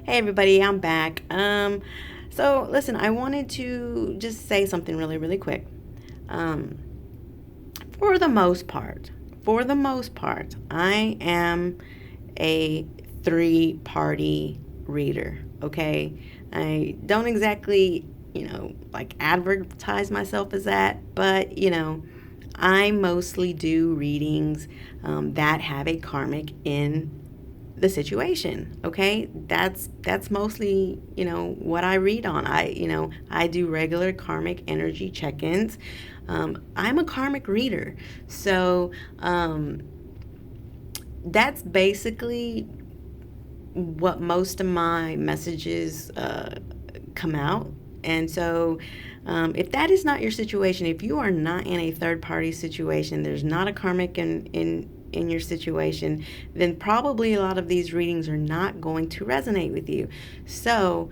Hey everybody, I'm back. So listen, I wanted to just say something really, really quick. Um, for the most part, I am a three-party reader. Okay, I don't exactly, like advertise myself as that, but I mostly do readings that have a karmic in the situation. Okay, that's mostly what I read on. I do regular karmic energy check-ins. I'm a karmic reader, so that's basically what most of my messages come out. And so, if that is not your situation, if you are not in a third party situation, there's not a karmic in your situation, then probably a lot of these readings are not going to resonate with you. So,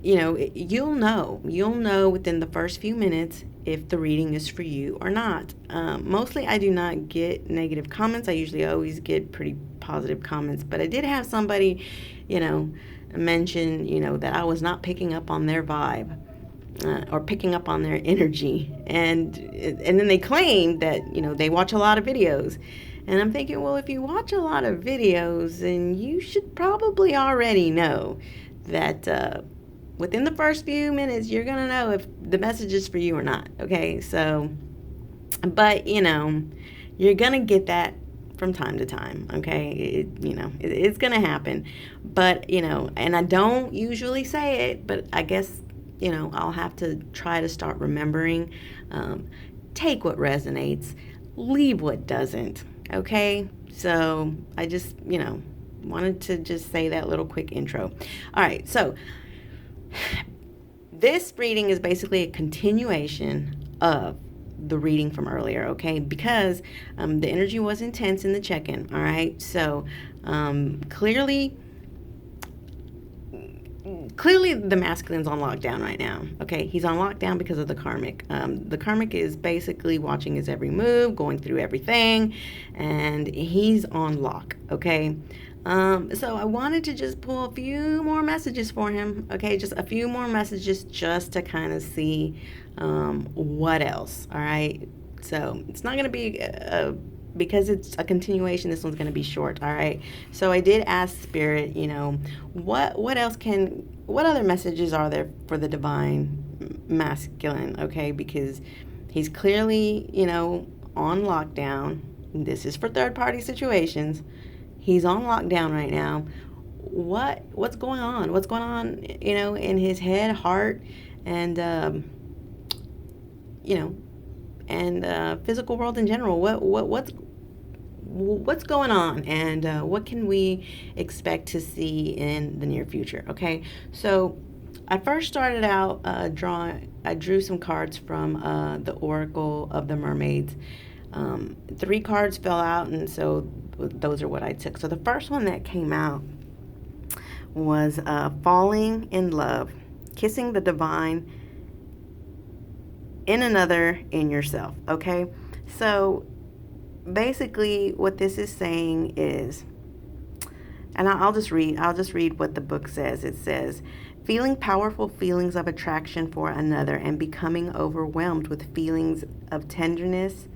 you'll know within the first few minutes if the reading is for you or not. Mostly I do not get negative comments. I usually always get pretty positive comments, but I did have somebody mention that I was not picking up on their vibe, or picking up on their energy, and then they claim that they watch a lot of videos. And I'm thinking, well, if you watch a lot of videos, then you should probably already know that within the first few minutes, you're going to know if the message is for you or not. Okay. So, but, you're going to get that from time to time. Okay. It's going to happen. But, and I don't usually say it, but I guess, I'll have to try to start remembering. Take what resonates, leave what doesn't. Okay. So I just, wanted to just say that little quick intro. All right. So, this reading is basically a continuation of the reading from earlier, okay? Because the energy was intense in the check-in, all right? So clearly the masculine's on lockdown right now. Okay, he's on lockdown because of the karmic. The karmic is basically watching his every move, going through everything, and he's on lock. Okay. So I wanted to just pull a few more messages for him. Okay, just a few more messages just to kind of see what else. All right. So it's not going to be because it's a continuation. This one's going to be short. All right. So I did ask Spirit, what other messages are there for the divine masculine? Okay, because he's clearly, on lockdown. This is for third party situations. He's on lockdown right now. What's going on? What's going on, in his head, heart, and you know, and physical world in general? What's going on, and what can we expect to see in the near future? Okay, so I first started out drawing. I drew some cards from the Oracle of the Mermaids. 3 cards fell out, and so those are what I took. So the first one that came out was falling in love, kissing the divine in another, in yourself. Okay, so basically what this is saying is, and I'll just read what the book says. It says, feeling powerful feelings of attraction for another and becoming overwhelmed with feelings of tenderness,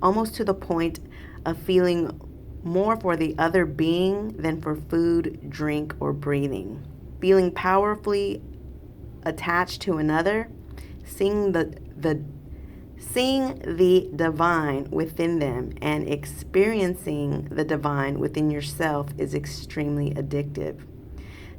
almost to the point of feeling more for the other being than for food, drink, or breathing. Feeling powerfully attached to another, seeing the divine within them and experiencing the divine within yourself is extremely addictive.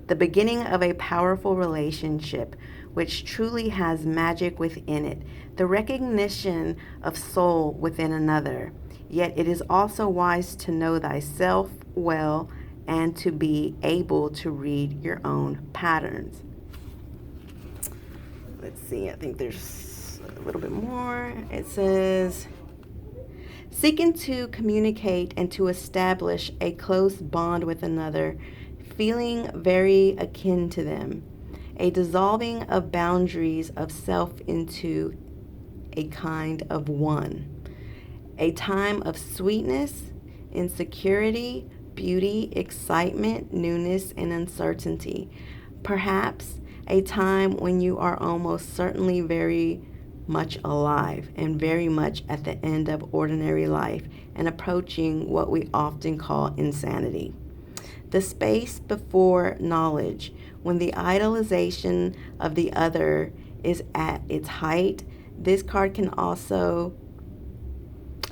The beginning of a powerful relationship which truly has magic within it, the recognition of soul within another. Yet it is also wise to know thyself well and to be able to read your own patterns. Let's see, I think there's a little bit more. It says, seeking to communicate and to establish a close bond with another, feeling very akin to them, a dissolving of boundaries of self into a kind of one, a time of sweetness, insecurity, beauty, excitement, newness, and uncertainty. Perhaps a time when you are almost certainly very much alive and very much at the end of ordinary life and approaching what we often call insanity. The space before knowledge, when the idolization of the other is at its height. This card can also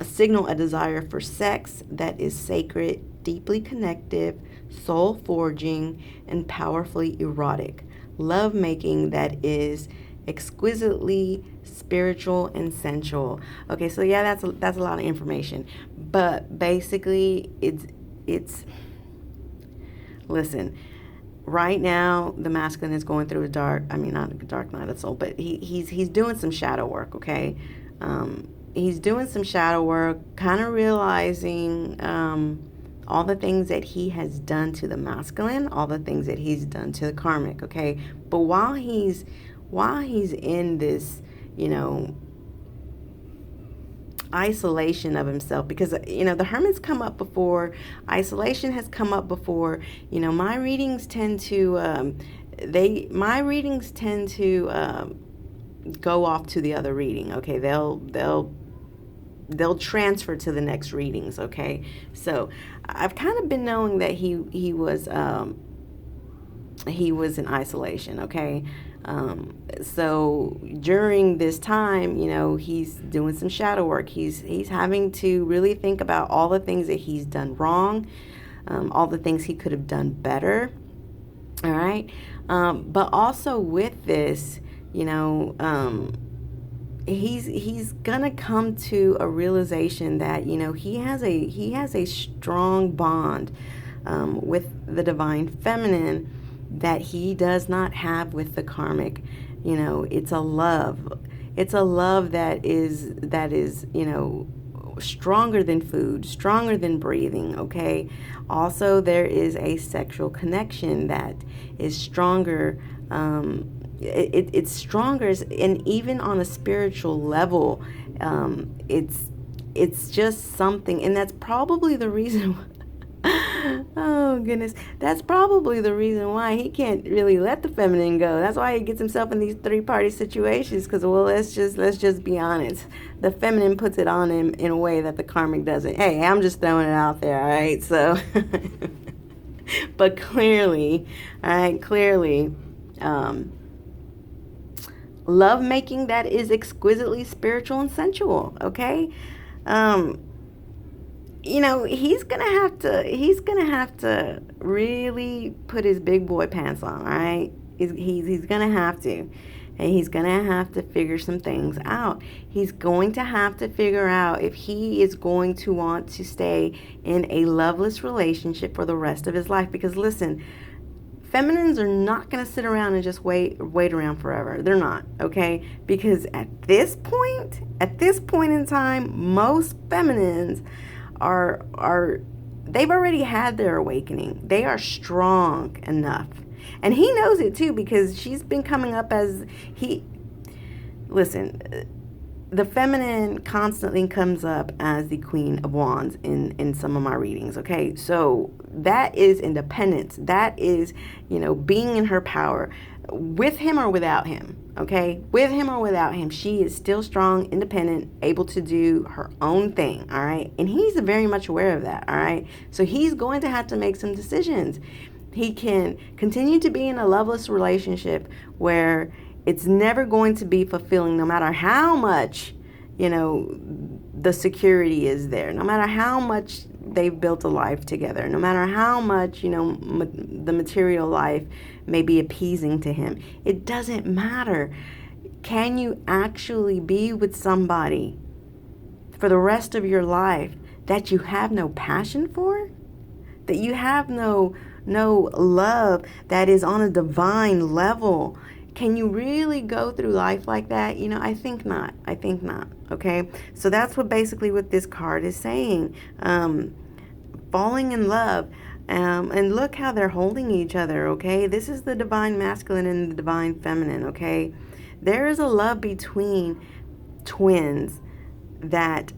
signal a desire for sex that is sacred, deeply connective, soul forging, and powerfully erotic. Love making that is exquisitely spiritual and sensual. Okay, so yeah, that's a lot of information, but basically it's listen. Right now, the masculine is going through a not a dark night of soul, but he's doing some shadow work. Okay, he's doing some shadow work, kind of realizing all the things that he has done to the masculine, all the things that he's done to the karmic. Okay, but while he's in this, isolation of himself, because the hermit's come up before, isolation has come up before. My readings tend to go off to the other reading. Okay, they'll transfer to the next readings. Okay, so I've kind of been knowing that he was in isolation. Okay, so during this time, he's doing some shadow work. He's having to really think about all the things that he's done wrong, all the things he could have done better. All right, but also with this, he's gonna come to a realization that he has a strong bond with the divine feminine that he does not have with the karmic. It's a love that is stronger than food, stronger than breathing. Okay, also there is a sexual connection that is stronger. It's stronger, and even on a spiritual level, it's just something, and that's probably the reason. Oh goodness, that's probably the reason why he can't really let the feminine go. That's why he gets himself in these three-party situations. Because, well, let's just be honest. The feminine puts it on him in a way that the karmic doesn't. Hey, I'm just throwing it out there, all right? So, but clearly, all right, love making that is exquisitely spiritual and sensual. Okay. He's gonna have to really put his big boy pants on. All right, he's gonna have to, and he's gonna have to figure some things out. He's going to have to figure out if he is going to want to stay in a loveless relationship for the rest of his life. Because listen, feminines are not going to sit around and just wait around forever. They're not, okay? Because at this point in time, most feminines are they've already had their awakening. They are strong enough. And he knows it too, because she's been coming up as listen, the feminine constantly comes up as the Queen of Wands in some of my readings. Okay, so that is independence. That is, being in her power, with him or without him. Okay, with him or without him, she is still strong, independent, able to do her own thing. All right, and he's very much aware of that. All right, so he's going to have to make some decisions. He can continue to be in a loveless relationship where it's never going to be fulfilling, no matter how much, the security is there, no matter how much they've built a life together, no matter how much, the material life may be appeasing to him. It doesn't matter. Can you actually be with somebody for the rest of your life that you have no passion for? That you have no love that is on a divine level? Can you really go through life like that? I think not. Okay, so that's what this card is saying. Falling in love. And look how they're holding each other. Okay, this is the divine masculine and the divine feminine. Okay, there is a love between twins that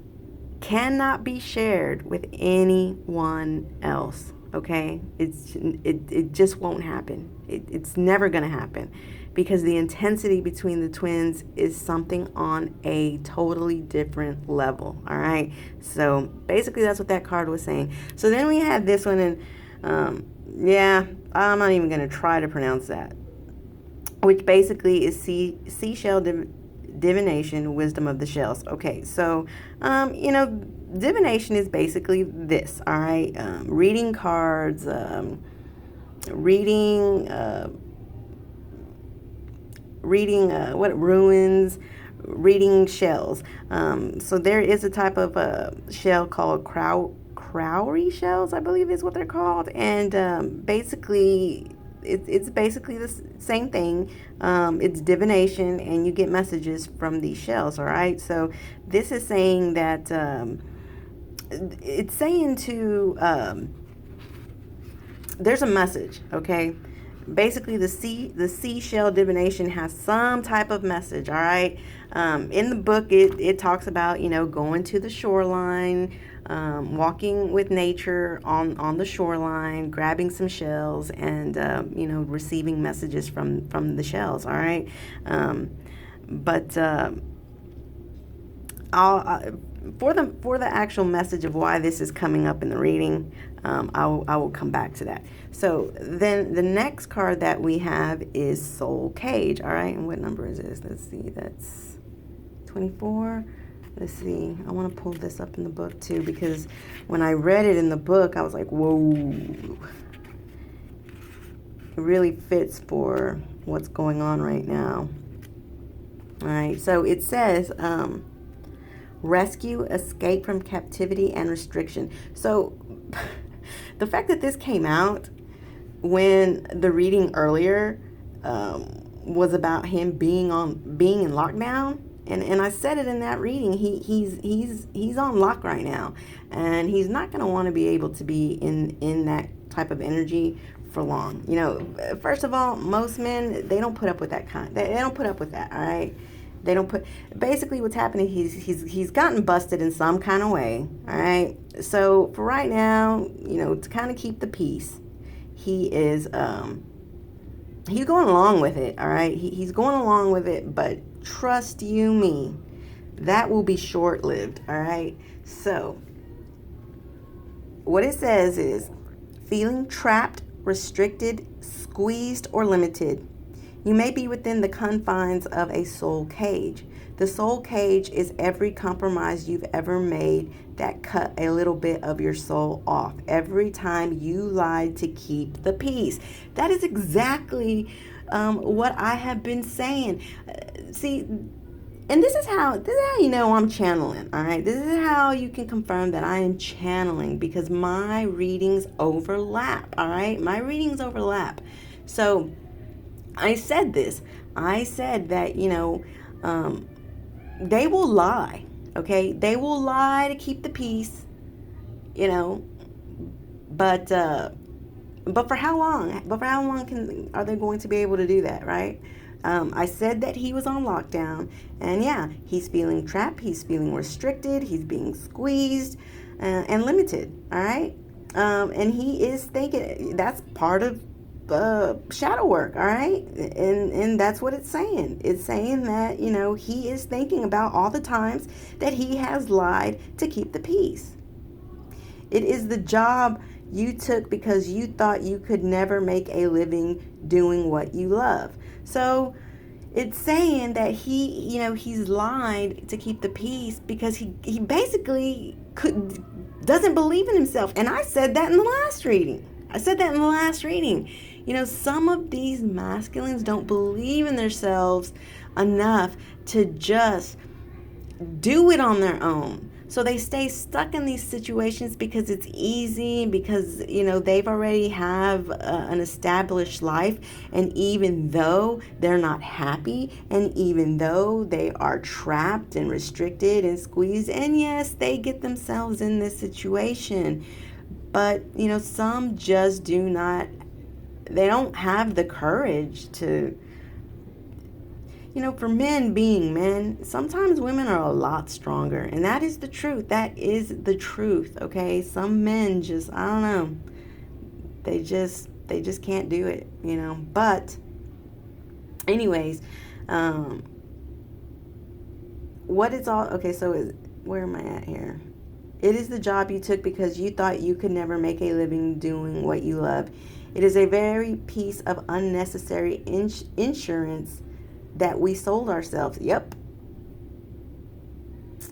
cannot be shared with anyone else. okay? It just won't happen. It's never going to happen, because the intensity between the twins is something on a totally different level, all right? So basically that's what that card was saying. So then we had this one, and yeah, I'm not even going to try to pronounce that, which basically is Sssion Divination, Wisdom of the Shells. Okay, so, divination is basically this, all right? Reading cards, reading, what ruins, reading shells. So there is a type of shell called crowry shells, I believe is what they're called, and basically it's basically the same thing. It's divination, and you get messages from these shells. All right. So this is saying that it's saying to there's a message. Okay. Basically, the seashell divination has some type of message. All right. In the book, it talks about going to the shoreline, walking with nature on the shoreline, grabbing some shells, and receiving messages from the shells. All right. But for the actual message of why this is coming up in the reading, I will come back to that. So then the next card that we have is Soul Cage. All right, and what number is this? Let's see, that's 24. Let's see, I want to pull this up in the book too, because when I read it in the book, I was like, whoa, it really fits for what's going on right now. All right, so it says rescue, escape from captivity and restriction. So the fact that this came out when the reading earlier was about him being in lockdown, and I said it in that reading, he's on lock right now, and he's not going to want to be able to be in that type of energy for long. First of all, most men, they don't put up with that they don't put up with that. All right. They don't put. Basically, what's happening? He's gotten busted in some kind of way. All right. So for right now, to kind of keep the peace, he is he's going along with it. All right. He's going along with it, but trust you me, that will be short lived. All right. So what it says is feeling trapped, restricted, squeezed, or limited. You may be within the confines of a soul cage. The soul cage is every compromise you've ever made that cut a little bit of your soul off. Every time you lied to keep the peace. That is exactly what I have been saying. See, and this is how you know I'm channeling. All right, this is how you can confirm that I am channeling, because my readings overlap. All right, my readings overlap. So I said this. I said that, they will lie, okay? They will lie to keep the peace, but for how long? But for how long are they going to be able to do that, right? I said that he was on lockdown, and yeah, he's feeling trapped, he's feeling restricted, he's being squeezed, and limited, all right? And he is thinking that's part of shadow work, all right? And that's what it's saying. It's saying that, he is thinking about all the times that he has lied to keep the peace. It is the job you took because you thought you could never make a living doing what you love. So it's saying that he's lied to keep the peace because he basically doesn't believe in himself. And I said that in the last reading. Some of these masculines don't believe in themselves enough to just do it on their own. So they stay stuck in these situations because it's easy, because, they've already have an established life. And even though they're not happy, and even though they are trapped and restricted and squeezed, and yes, they get themselves in this situation. But, some just do not, they don't have the courage to, for men being men, sometimes women are a lot stronger. And that is the truth. That is the truth, okay? Some men just, I don't know, they just can't do it, But anyways, what is all okay, so where am I at here? It is the job you took because you thought you could never make a living doing what you love. It is a very piece of unnecessary insurance that we sold ourselves. Yep.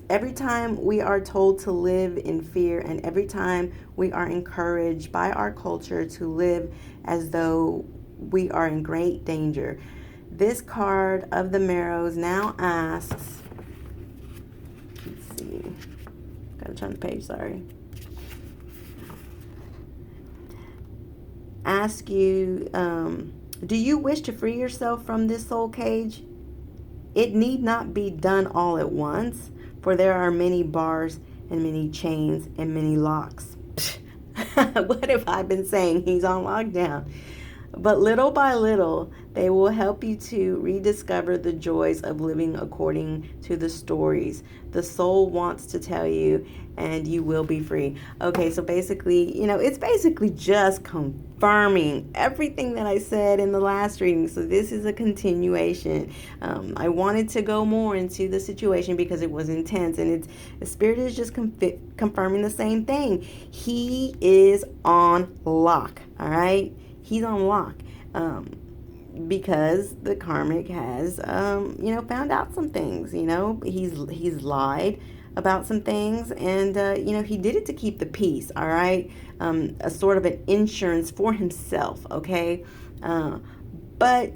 Every time we are told to live in fear, and every time we are encouraged by our culture to live as though we are in great danger. This card of the Marrows now asks, let's see, gotta turn the page, sorry. Ask you, do you wish to free yourself from this soul cage? It need not be done all at once, for there are many bars and many chains and many locks. What have I been saying? He's on lockdown. But little by little, they will help you to rediscover the joys of living according to the stories the soul wants to tell you, and you will be free. Okay, so basically, it's basically just confirming everything that I said in the last reading. So this is a continuation. I wanted to go more into the situation because it was intense, and the Spirit is just confirming the same thing. He is on lock, all right? He's on lock. Because the karmic has, found out some things. He's lied about some things, and he did it to keep the peace. All right, a sort of an insurance for himself. Okay, but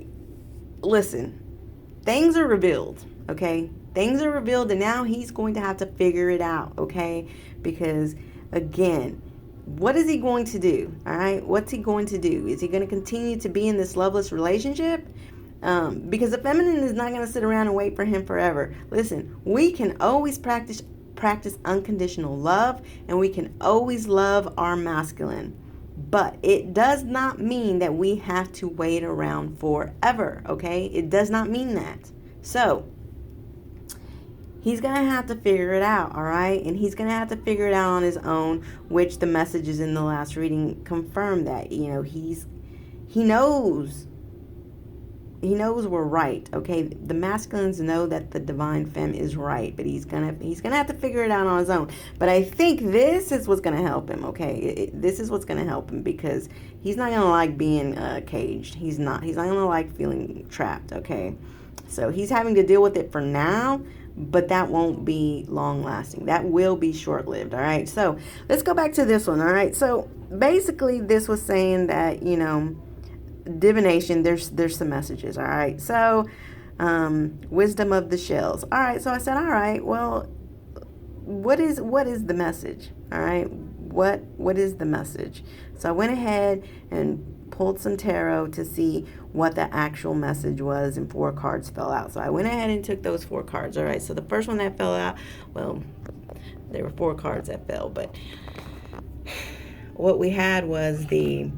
listen, things are revealed. Okay, things are revealed, and now he's going to have to figure it out. Okay, because again, what is he going to do? All right. What's he going to do? Is he going to continue to be in this loveless relationship? Because the feminine is not going to sit around and wait for him forever. Listen, we can always practice unconditional love, and we can always love our masculine. But it does not mean that we have to wait around forever. Okay? It does not mean that. So he's going to have to figure it out, all right? And he's going to have to figure it out on his own, which the messages in the last reading confirm that. He knows we're right, okay? The masculines know that the divine femme is right, but he's gonna have to figure it out on his own. But I think this is what's gonna help him, okay? This is what's gonna help him, because he's not gonna like being caged. He's not gonna like feeling trapped, okay? So he's having to deal with it for now, but that won't be long lasting. That will be short lived. All right. So let's go back to this one. All right. So basically, this was saying that, divination, there's some messages. All right. So wisdom of the shells. All right. So I said, all right, well, what is the message? All right. What is the message? So I went ahead and pulled some tarot to see what the actual message was, and 4 cards fell out. So I went ahead and took those 4 cards. All right. So the first one that fell out, well, there were 4 cards that fell, but what we had was the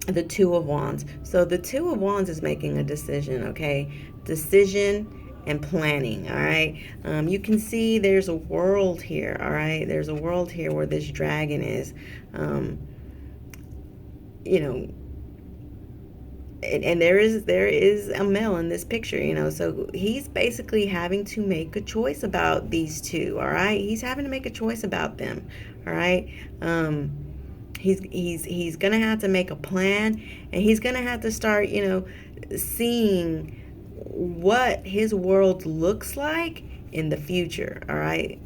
2 of Wands. So the 2 of Wands is making a decision, okay? Decision and planning, all right? You can see there's a world here, all right? There's a world here where this dragon is, and there is a male in this picture, so he's basically having to make a choice about these 2, all right? He's having to make a choice about them, all right? He's gonna have to make a plan, and he's gonna have to start, seeing what his world looks like in the future, all right?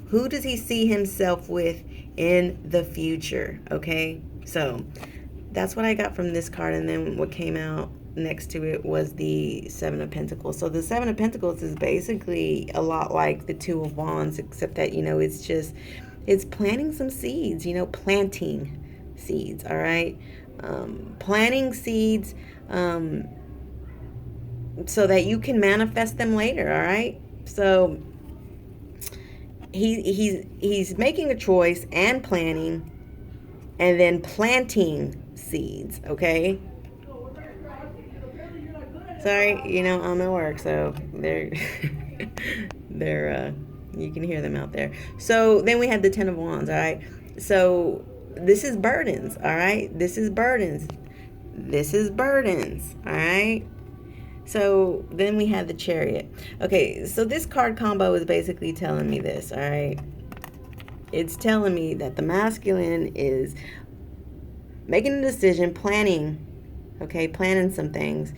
Who does he see himself with in the future, okay? So that's what I got from this card, and then what came out next to it was the 7 of Pentacles. So the 7 of Pentacles is basically a lot like the 2 of Wands, except that, it's planting some seeds, planting seeds, all right? Planting seeds so that you can manifest them later, all right? So he's making a choice and planning, and then planting seeds, okay? Sorry, I'm at work, so they're you can hear them out there. So then we had the 10 of Wands, all right? So this is burdens, all right? This is burdens. This is burdens, all right? So then we have the Chariot. Okay, so this card combo is basically telling me this, all right? It's telling me that the masculine is making a decision, planning, okay, planning some things.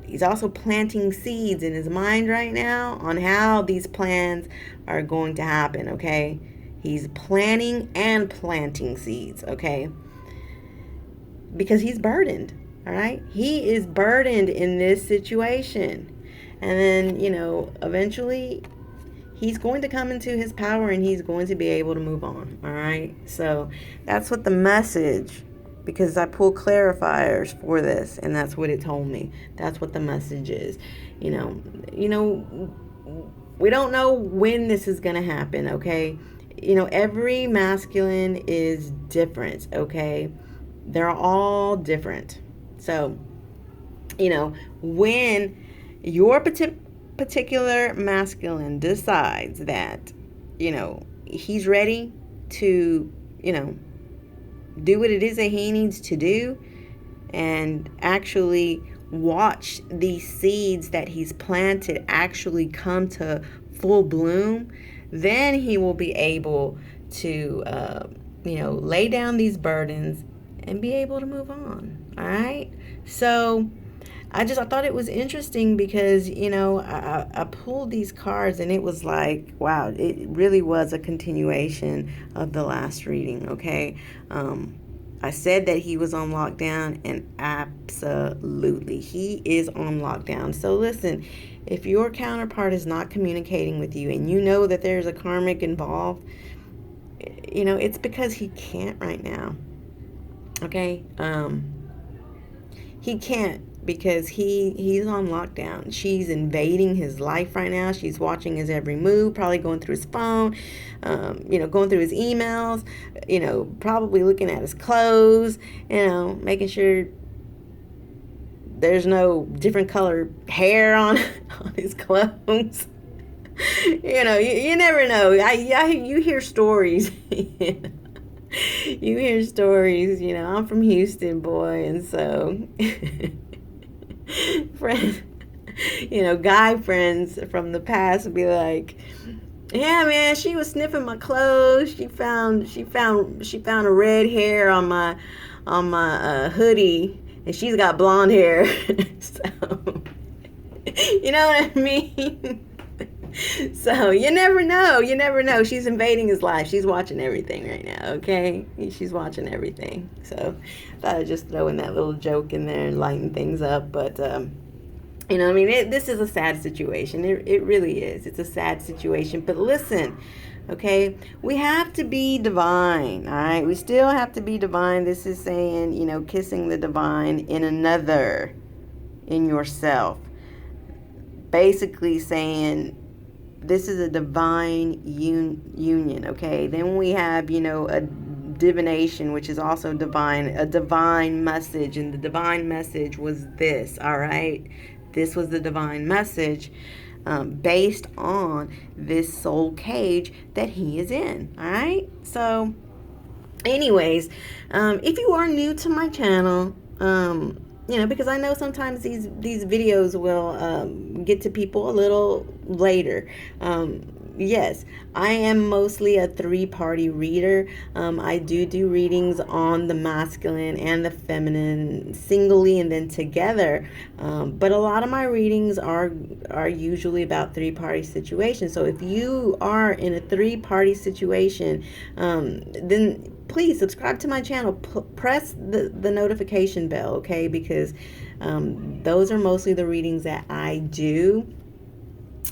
He's also planting seeds in his mind right now on how these plans are going to happen, okay? He's planning and planting seeds, okay? Because he's burdened, all right? He is burdened in this situation. And then, eventually he's going to come into his power and he's going to be able to move on, all right? So that's what the message, because I pulled clarifiers for this and that's what it told me. That's what the message is. We don't know when this is going to happen, okay? Every masculine is different, okay? They're all different. So, when your particular masculine decides that, he's ready to, do what it is that he needs to do and actually watch these seeds that he's planted actually come to full bloom, then he will be able to, lay down these burdens and be able to move on. All right. So I thought it was interesting because, I pulled these cards and it was like, wow, it really was a continuation of the last reading. Okay. I said that he was on lockdown, and absolutely he is on lockdown. So listen, if your counterpart is not communicating with you and you know that there's a karmic involved, it's because he can't right now. Okay. He can't because he's on lockdown. She's invading his life right now. She's watching his every move, probably going through his phone, going through his emails, probably looking at his clothes, making sure there's no different colored hair on his clothes. You never know. You hear stories. You hear stories, I'm from Houston, boy, and so friends, guy friends from the past would be like, yeah, man, she was sniffing my clothes. She found a red hair on my hoodie, and she's got blonde hair. So, you know what I mean? So you never know. She's invading his life. She's watching everything right now, okay? She's watching everything. So I thought I'd just throw in that little joke in there and lighten things up. But this is a sad situation. It really is. It's a sad situation. But listen, okay, we have to be divine, all right? We still have to be divine. This is saying, kissing the divine in another, in yourself. Basically saying, this is a divine union, okay? Then we have, a divination, which is also divine, a divine message. And the divine message was this, all right? This was the divine message based on this soul cage that he is in, all right? So, anyways, if you are new to my channel, because I know sometimes these videos will get to people a little later. Yes, I am mostly a 3-party reader. I do readings on the masculine and the feminine singly and then together. But a lot of my readings are usually about 3-party situations. So if you are in a 3-party situation, then please subscribe to my channel. Press the notification bell, okay? Because those are mostly the readings that I do,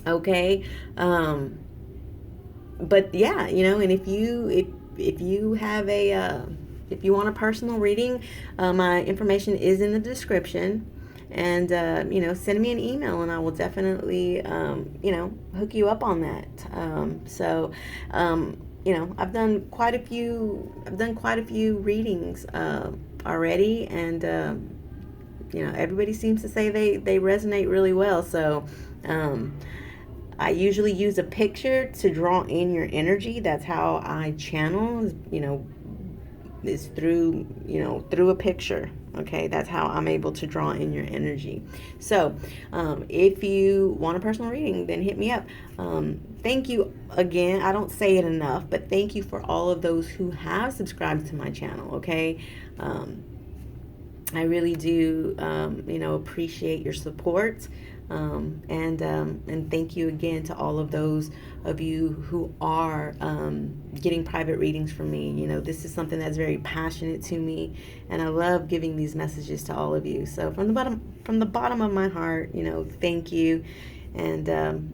okay? But yeah, and if you have if you want a personal reading, my information is in the description. And, send me an email and I will definitely, hook you up on that. I've done quite a few readings already, and everybody seems to say they resonate really well. So I usually use a picture to draw in your energy. That's how I channel, is through, through a picture. Okay, that's how I'm able to draw in your energy. So if you want a personal reading, then hit me up. Thank you again. I don't say it enough, but thank you for all of those who have subscribed to my channel. Okay, I really do, appreciate your support. And thank you again to all of those of you who are getting private readings from me. This is something that's very passionate to me, and I love giving these messages to all of you. So from the bottom of my heart, thank you. And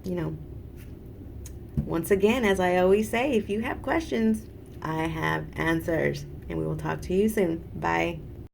once again, as I always say, if you have questions, I have answers. And we will talk to you soon. Bye.